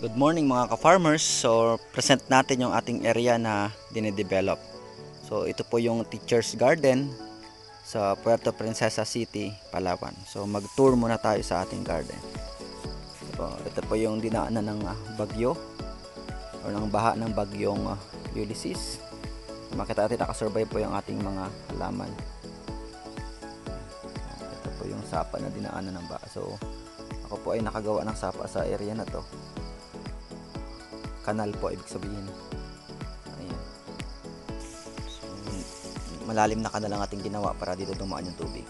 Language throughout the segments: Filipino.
Good morning mga ka-farmers. So, present natin yung ating area na dinedevelop. So, ito po yung Teacher's Garden sa Puerto Princesa City, Palawan. So, mag-tour muna tayo sa ating garden. So, ito po yung dinaanan ng bagyo o ng baha ng bagyong Ulysses. Makita natin nakasurvive po yung ating mga halaman. Ito po yung sapa na dinaanan ng baha. So, ako po ay nakagawa ng sapa sa area na to. Kanal po ibig sabihin. Ayan. So, malalim na kanal ang ating ginawa para dito dumaan yung tubig.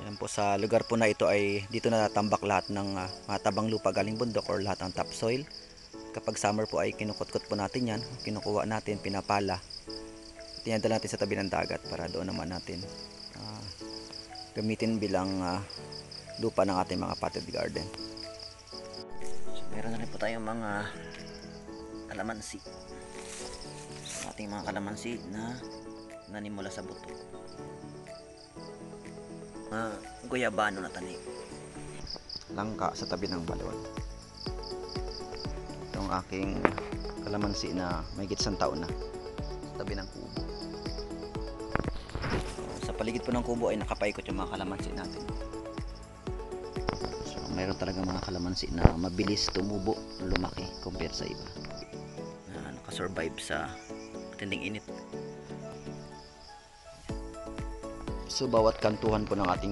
Ayan po, sa lugar po na ito ay dito natatambak lahat ng matabang lupa galing bundok or lahat ng topsoil. Kapag summer po ay kinukutkot po natin yan, kinukuha natin, pinapala. Tinadala natin sa tabi ng dagat para doon naman natin gamitin bilang lupa ng ating mga potted garden. Meron na rin po tayong mga kalamansi. So, ating mga kalamansi na nanimula sa buto. Guyabano na tanim. Langka sa tabi ng balon. Itong aking kalamansi na may gitsang taon na sa tabi ng kubo. So, sa paligid po ng kubo ay nakapaikot yung mga kalamansi natin. Mayroon talaga mga kalamansi na mabilis tumubo, lumaki compare sa iba na nakasurvive sa matinding init. So bawat kantuhan po ng ating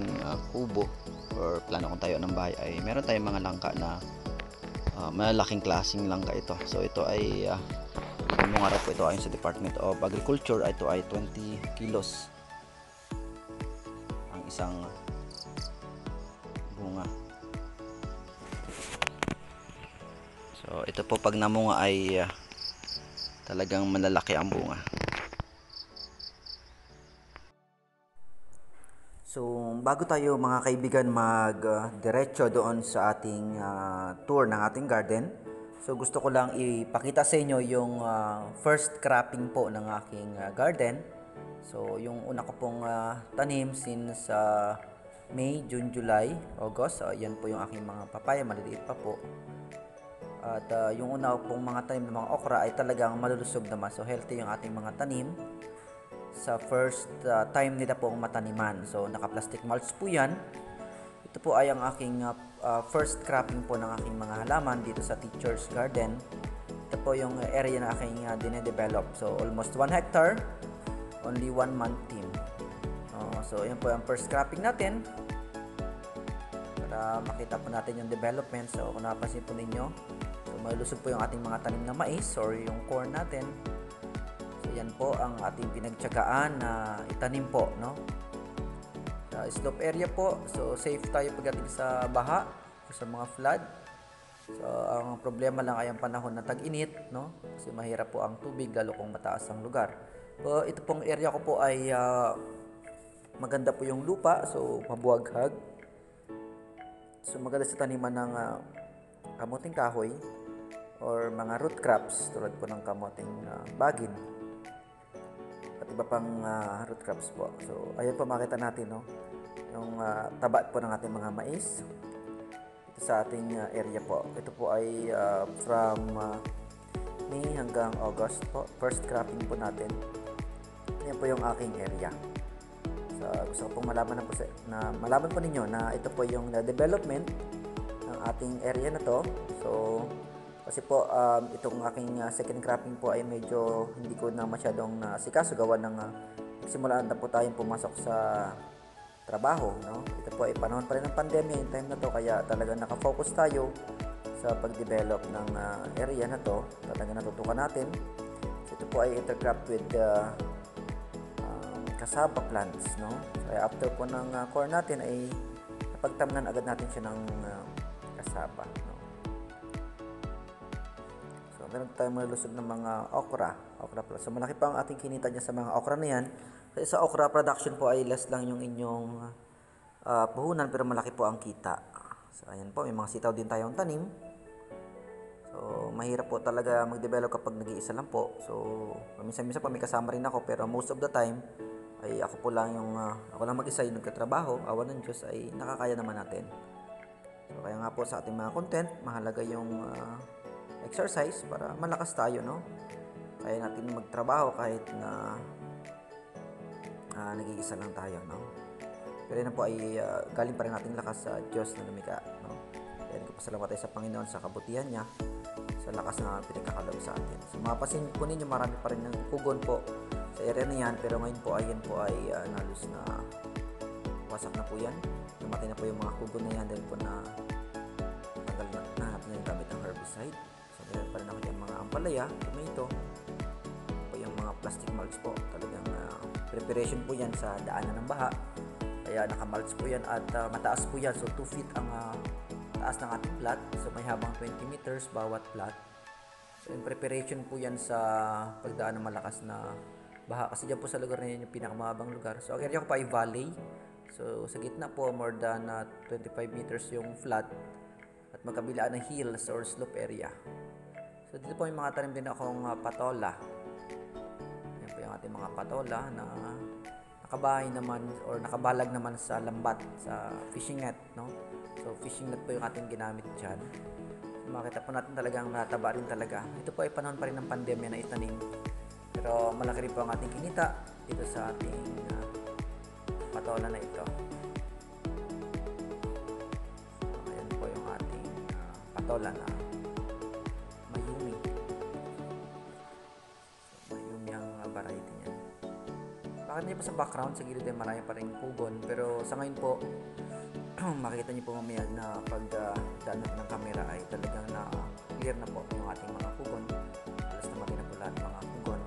kubo or plano kung tayo ng bahay ay meron tayong mga langka na malalaking klaseng langka ito. So ito ay ngayong araw po ito ayon sa Department of Agriculture, ito ay 20 kilos ang isang bunga. So ito po pag namunga ay talagang malalaki ang bunga. So bago tayo mga kaibigan diretso doon sa ating tour ng ating garden, so gusto ko lang ipakita sa inyo yung first cropping po ng aking garden. So yung una ko pong tanim since May, June, July, August. So yan po yung aking mga papaya, maliliit pa po. At yung una pong mga tanim ng mga okra ay talagang malulusog naman. So healthy yung ating mga tanim sa first time nila pong mataniman. So naka-plastic mulch po yan. Ito po ay ang aking first cropping po ng aking mga halaman dito sa Teacher's Garden. Ito po yung area na aking dinedevelop. So almost 1 hectare, only 1 month team. So yan po ang first cropping natin. Para makita po natin yung development. So kung napansin po ninyo, so malusog po yung ating mga tanim na mais or yung corn natin. So yan po ang ating pinagtiyagaan na itanim po, no? Sa slope area po, so safe tayo pagdating sa baha o sa mga flood. So ang problema lang ay ang panahon na tag-init, no? Kasi mahirap po ang tubig lalo kung mataas ang lugar. So ito pong area ko po ay maganda po yung lupa, so mabuhaghag. So maganda sa taniman ng kamuting kahoy or mga root crops tulad po ng kamuting bagin at iba pang root crops po. So ayan po makita natin, no, yung taba po ng ating mga mais ito sa ating area po. Ito po ay from May hanggang August po, first cropping po natin. Yan po yung aking area. Gusto ko pong malaman malaman po ninyo na ito po yung development ng ating area na to. So kasi po itong aking second cropping po ay medyo hindi ko na masyadong nasikaso gawa ng simulaan na po tayong pumasok sa trabaho, no? Ito po ay panahon pa rin ng pandemya yung time na to, kaya talagang nakafocus tayo sa pag-develop ng area na to. Talagang natutukan natin. So ito po ay intercrop with cassava plants, no? Kaya after po ng corn natin ay napagtamnan agad natin siya ng cassava, no? So meron tayong malusog ng mga okra plus. So malaki pa ang ating kinita niya sa mga okra na yan. Kasi sa okra production po ay less lang yung inyong puhunan pero malaki po ang kita. So ayan po, may mga sitaw din tayong tanim. So mahirap po talaga mag-develop kapag nag-iisa lang po. So minsan-minsan po may kasama rin ako pero most of the time ay ako po lang yung ako lang mag-isa yung nagtatrabaho. Awan ng Diyos ay nakakaya naman natin. So Kaya nga po sa ating mga content, mahalaga yung exercise para malakas tayo, no? Kaya natin magtrabaho kahit na nag-iisa lang tayo, no? Pero yun po ay galing pa rin nating lakas sa Diyos na lumikha, no? Kaya nagpapasalamat tayo sa Panginoon sa kabutihan niya, sa lakas na pinagkakalob sa atin. So mapapansin po ninyo, marami pa rin ng pugon po sa area na yan, pero ngayon po ay nalos na wasak na po yan. Namatay na po yung mga kugon na yan dahil po na tanggal na natin yung gamit ng herbicide. So meron pa rin ako yung mga ampalaya, tomato, po yung mga plastic mulch po. Talagang preparation po yan sa daanan ng baha. Kaya nakamulch po yan at mataas po yan. So 2 feet ang taas ng ating plot. So may habang 20 meters bawat plot. So yung preparation po yan sa pagdaan ng malakas na baha. Kasi dyan po sa lugar na yan yung pinakamahabang lugar. So ang area ko pa ay valley. So sa gitna po more than 25 meters yung flat. At magkabilaan ng hills or slope area. So dito po yung mga tanim din akong patola. Yan po yung ating mga patola na nakabahay naman or nakabalag naman sa lambat, sa fishing net, no? So fishing net po yung ating ginamit dyan. So, makita po natin talagang nataba rin talaga. Ito po ay panahon pa rin ng pandemya na itanim. Pero malaki rin po ang ating kinita dito sa ating patola na ito. So, ayan po yung ating patola na mayumi. So, mayumi ang variety niya. Bakit niyo po sa background, sa gilid ay marami pa rin pugon. Pero sa ngayon po, makikita niyo po mamaya na pag daan natin ng camera ay talagang na clear na po yung ating mga pugon. Alas namatay na po lahat ng mga pugon.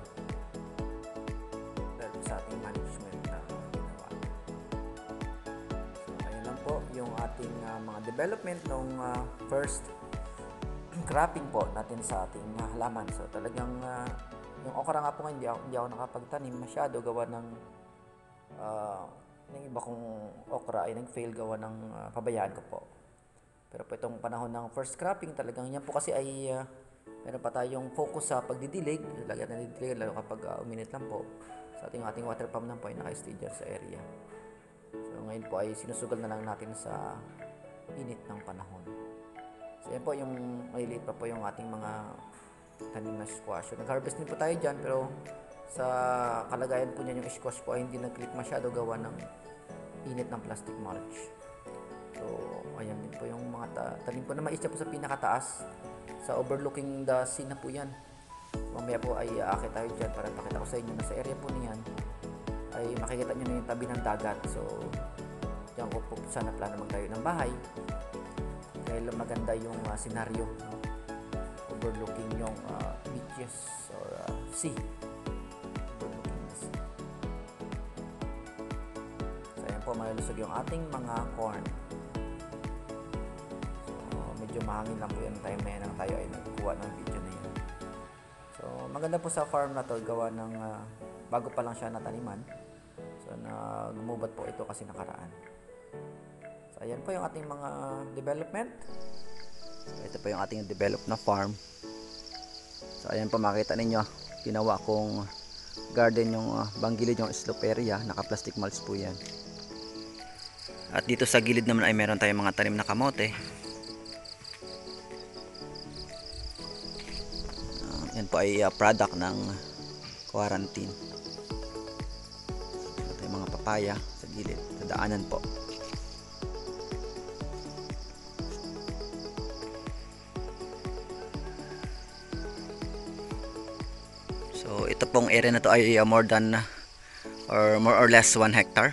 Dahil sa ating management na ginawa. So ayun lang po yung ating mga development ng first cropping po natin sa ating halaman. So talagang yung okra nga po nga, hindi ako nakapagtanim masyado gawa ng yung iba kong okra ay nag-fail gawa ng pabayaan ko po. Pero po itong panahon ng first cropping, talagang yan po kasi ay meron pa tayong focus sa pagdidilig. Lagyan na didilig lalo kapag uminit lang po. Sa ating water pump na po ay naka-stay dyan sa area. So ngayon po ay sinusugal na lang natin sa init ng panahon. So yan po yung maliliit pa po yung ating mga tanim na squash. So, nag-harvest din po tayo dyan, pero sa kalagayan po niyan yung squash po ay hindi nag-click masyado gawa ng init ng plastic mulch. So ayan din po yung mga tanim po na mais po sa pinakataas, sa overlooking the sea na po yan. Mamaya po ay aakit tayo dyan para pakita ko sa inyo na sa area po niyan ay makikita nyo na yung tabi ng dagat. So dyan ko po sana plano magtayo ng bahay dahil maganda yung senaryo, no? Overlooking yung beaches or sea. Overlooking the sea. So ayan po, malulusog yung ating mga corn. So medyo mahangin lang po yung time na yan nang tayo ay nagkuha ng video na yan. So maganda po sa farm na to, gawa ng bago pa lang siya nataniman. So nagmubat po ito kasi nakaraan. So ayan po yung ating mga development. So, ito po yung ating develop na farm. So ayan po, makita ninyo, ginawa kong garden yung banggilid yung slope area, naka plastic mulch po yan. At dito sa gilid naman ay meron tayong mga tanim na kamote. Yan po ay product ng quarantine. Ito yung mga papaya sa gilid, sa daanan po. So ito pong area na to ay more or less 1 hectare.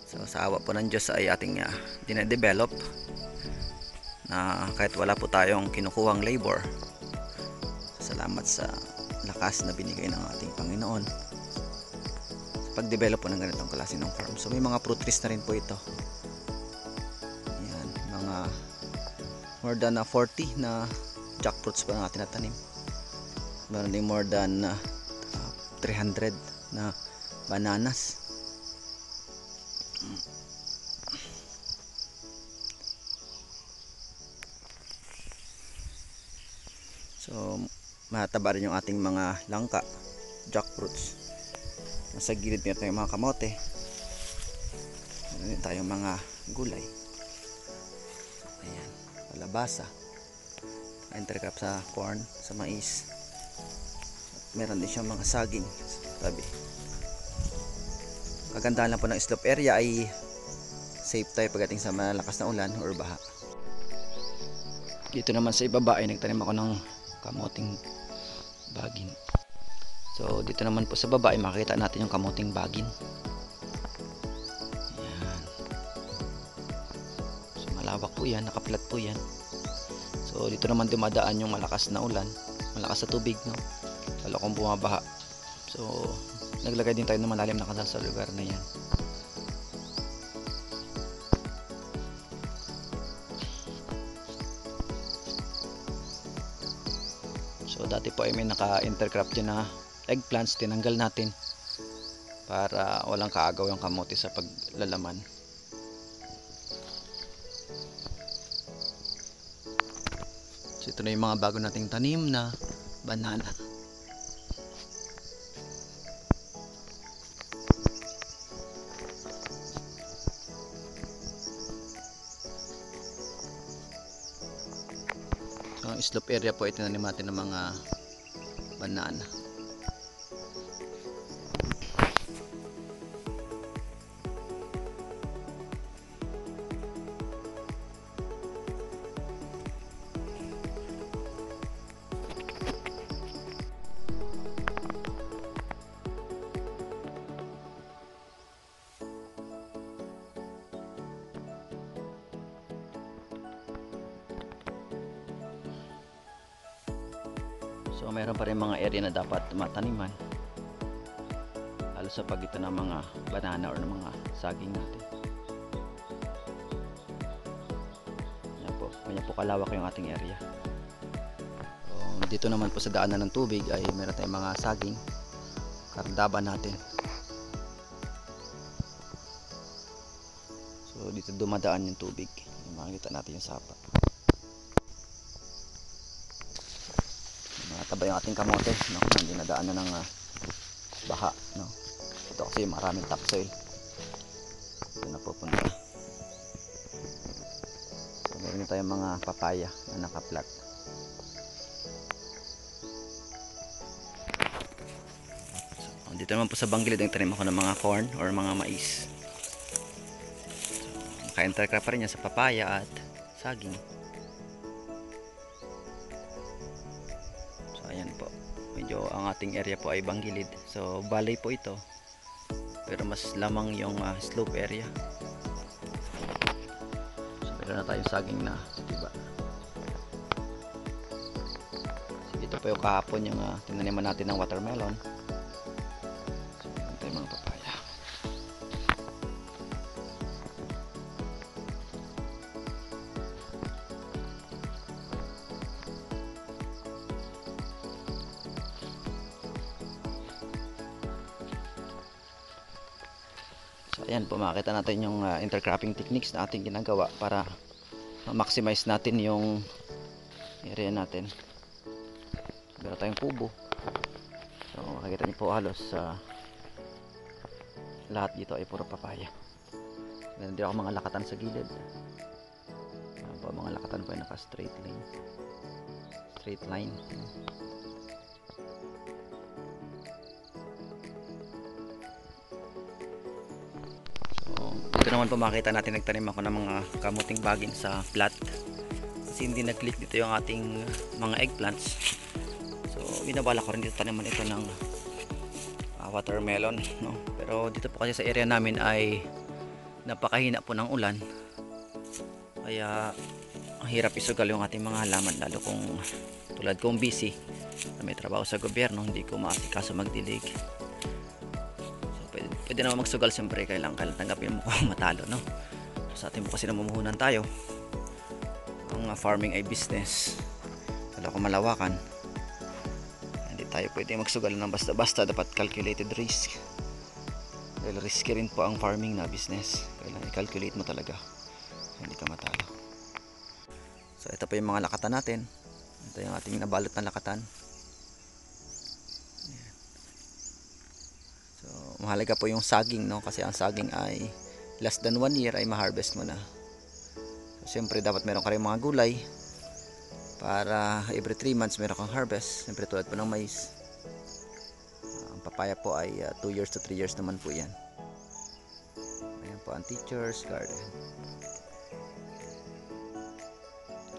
So sa awa po ng Diyos ay ating dinedevelop na kahit wala po tayong kinukuhang labor. Salamat sa lakas na binigay ng ating Panginoon sa pag-develop po ng ganitong klase ng farm. So may mga fruit trees na rin po ito. Yan, mga more than 40 na jackfruits pa na natin natanim. Meron din more than 300 na bananas. So mataba rin yung ating mga langka, jackfruits. Nasa gilid niya tayong mga kamote. Meron din tayong mga gulay. kalabasa, intercrop sa corn, sa mais. Meron din siyang mga saging sa tabi. Kagandahan lang po ng slope area ay safe tayo pagdating sa malakas na ulan or baha. Dito naman sa ibaba ay nagtanim ako ng kamuting bagin. So dito naman po sa baba ay makikita natin yung kamuting bagin. Ayan. So malawak po yan, nakaplat po yan. So dito naman dumadaan yung malakas na ulan, malakas na tubig, no? Lalo kung bumabaha. So naglagay din tayo ng malalim na kanal sa lugar na yan. So dati po ay may naka-intercrop dyan na eggplants, tinanggal natin para walang kaagaw yung kamote sa paglalaman. So ito na yung mga bago nating tanim na banana. So ang slope area po ay tinanim natin ng mga banana. So mayroon pa rin mga area na dapat mataniman, lalo sa pagitan ng mga banana or ng mga saging natin. Ganyan po kalawak yung ating area. So, dito naman po sa daanan ng tubig ay meron tayong mga saging, karandaban natin. So dito dumadaan yung tubig, makikita natin yung sapa. Taba yung ating kamote, no? Hindi nadaan na ng baha, no? Ito kasi maraming topsoil, ito na pupunta. So meron tayong mga papaya na nakaplat. So, dito naman po sa banggilid ang tanim ako ng mga corn or mga mais. So, naka-intercrop pa rin yan sa papaya at saging. Ayan po, medyo ang ating area po ay banggilid, so valley po ito, pero mas lamang yung slope area. So meron na tayong saging na, diba? So, dito po yung kahapon yung tinaniman natin ng watermelon. So meron tayong mga papaya. So ayan po, makikita natin yung intercropping techniques na ating ginagawa para ma-maximize natin yung area natin. Meron tayong kubo. So makikita niyo po halos lahat dito ay puro papaya. Meron din ako mga lakatan sa gilid. Ayan po, mga lakatan po ay naka straight line. Ito naman po makita natin nagtanim ako ng mga kamuting bagin sa flat kasi hindi nag-click dito yung ating mga eggplants. So binabala ko rin dito taniman ito ng watermelon, no? Pero dito po kasi sa area namin ay napakahina po ng ulan, kaya ang hirap isugal yung ating mga halaman, lalo kung tulad kong busy may trabaho sa gobyerno, hindi ko maasikaso magdilig. Pwede naman magsugal, siyempre kailangan tanggapin mo kung matalo, no? So, sa atin po kasi namumuhunan tayo, ang farming ay business, lalo kung malawakan, hindi tayo pwede magsugal ng basta-basta, dapat calculated risk, dahil risky rin po ang farming na business, kailangan i-calculate mo talaga, hindi ka matalo. So ito po yung mga lakatan natin, ito yung ating nabalot na lakatan. Mahalaga po yung saging, no? Kasi ang saging ay less than 1 year ay ma-harvest mo na. Siyempre dapat meron ka rin mga gulay para every 3 months meron kang harvest. Siyempre tulad po ng mais. Ang papaya po ay 2 years to 3 years naman po yan. Ayan po ang teacher's garden.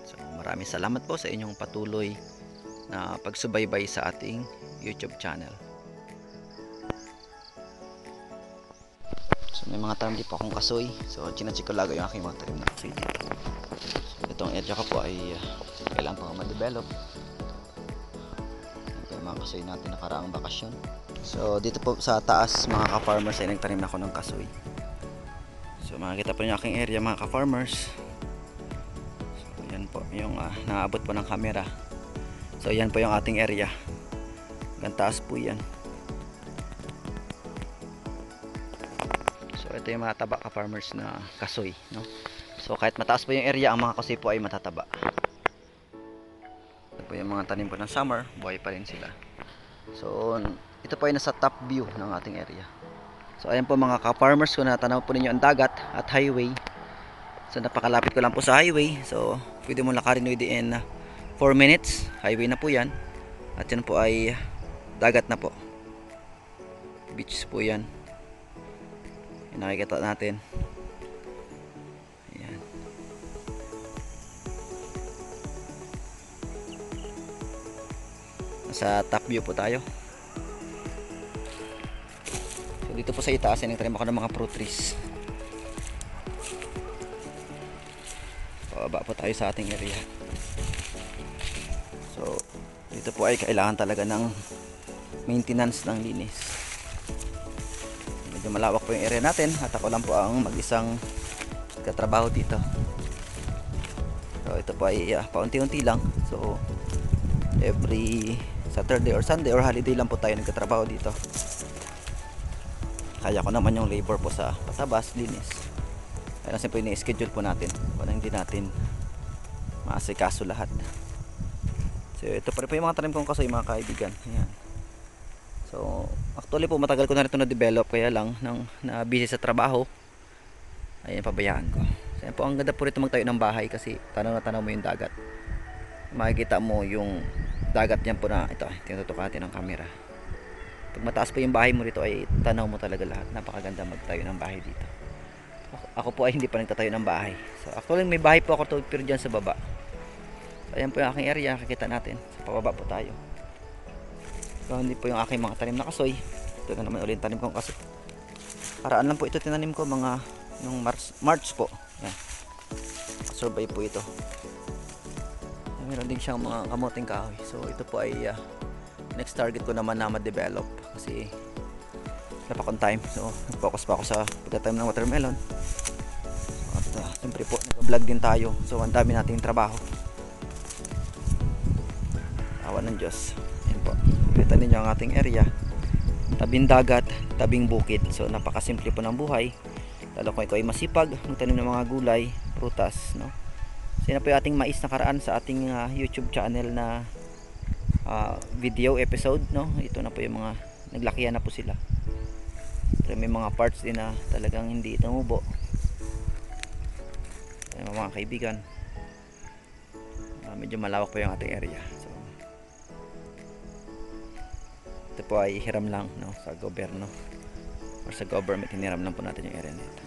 So maraming salamat po sa inyong patuloy na pagsubaybay sa ating YouTube channel. So may mga tanim din po akong kasoy. So chinacheck ko lagi yung aking mga tanim na kasoy dito. So, itong area ko po ay kailangan pa ma-develop. Ito yung mga kasoy natin nakaraang bakasyon. So dito po sa taas mga ka-farmers ay nagtanim na ako ng kasoy. So makikita po yung aking area mga ka-farmers. So yan po yung naabot po ng camera. So yan po yung ating area. Hanggang taas po yan. So ito yung mga taba ka-farmers na kasoy, no? So kahit mataas po yung area, ang mga kasoy po ay matataba. Ito po yung mga tanim po ng summer, buhay pa rin sila. So ito po ay nasa top view ng ating area. So ayan po mga ka-farmers, kung natanaw po ninyo ang dagat at highway. So napakalapit ko lang po sa highway. So pwede mo lakarin within 4 minutes. Highway na po yan. At yan po ay dagat na po. Beach po yan. Yan nakikita natin. Ayan. Nasa top view po tayo. So dito po sa itaas ay nagtanim ako ng mga fruit trees. Pababa po tayo sa ating area. So dito po ay kailangan talaga ng maintenance ng linis. Medyo malawak po yung area natin at ako lang po ang mag-isang katrabaho dito. So ito po ay paunti-unti lang. So every Saturday or Sunday or holiday lang po tayo nagkatrabaho dito. Kaya ko naman yung labor po sa patabas, linis. Kaya siyempre ini-schedule po natin para hindi natin maasikaso lahat. So ito pa rin po yung mga tanim kong kasoy mga kaibigan. Ayan. So actually po matagal ko na rin ito na-develop, kaya lang nang na-busy sa trabaho ayun pabayaan ko. So po ang ganda po rito magtayo ng bahay kasi tanaw na tanaw mo yung dagat. Makikita mo yung dagat niyan po na ito. Tinututok natin ng camera. Pag mataas po yung bahay mo rito ay tanaw mo talaga lahat. Napakaganda magtayo ng bahay dito. Ako po ay hindi pa nagtatayo ng bahay. So actually may bahay po ako pero dyan sa baba. Ayan po yung aking area, nakikita natin. Sa pababa po tayo. So hindi po yung aking mga tanim na kasoy. Ito na naman ulit tanim kong kasoy. Karaan lang po ito tinanim ko mga nung March po. Ayan. Survey po ito. Meron din siyang mga kamuting kahoy. So ito po ay next target ko naman na ma-develop. Kasi wala pa akong time. So nag-focus pa ako sa pagka-time ng watermelon. At siyempre po nag-vlog din tayo. So ang dami nating trabaho. Ng Diyos. Ayan po. Kita ninyo ang ating area. Tabing dagat, tabing bukid. So napakasimple po ng buhay. Lalo kung ikaw ay masipag, magtanim ng mga gulay, prutas, no? So yun na po yung ating mais nakaraan sa ating YouTube channel na video episode, no? Ito na po yung mga naglakihan na po sila. Pero may mga parts din na talagang hindi tumubo. Ayan, mga kaibigan. Medyo malawak po yung ating area. Ito po ay hiram lang, no, sa gobyerno or sa government. Hiniram lang po natin yung area nito.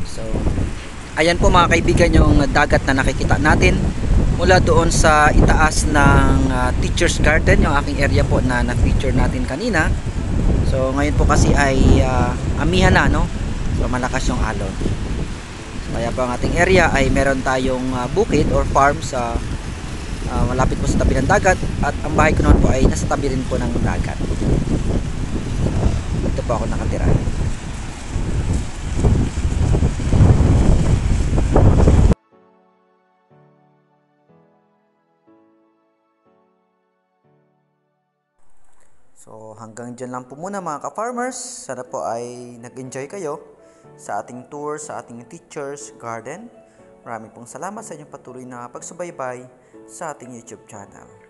So ayan po mga kaibigan yung dagat na nakikita natin mula doon sa itaas ng Teacher's Garden, yung aking area po na na-feature natin kanina. So ngayon po kasi ay amihan na, no? So malakas yung alon. So, kaya po ang ating area ay meron tayong bukid or farm sa malapit po sa tabi ng dagat, at ang bahay ko naman po ay nasa tabi rin po ng dagat. Ito po ako nakatira. So hanggang dyan lang po muna mga ka-farmers. Sana po ay nag-enjoy kayo sa ating tour sa ating teacher's garden. Maraming pong salamat sa inyong patuloy na pagsubaybay sa ating YouTube channel.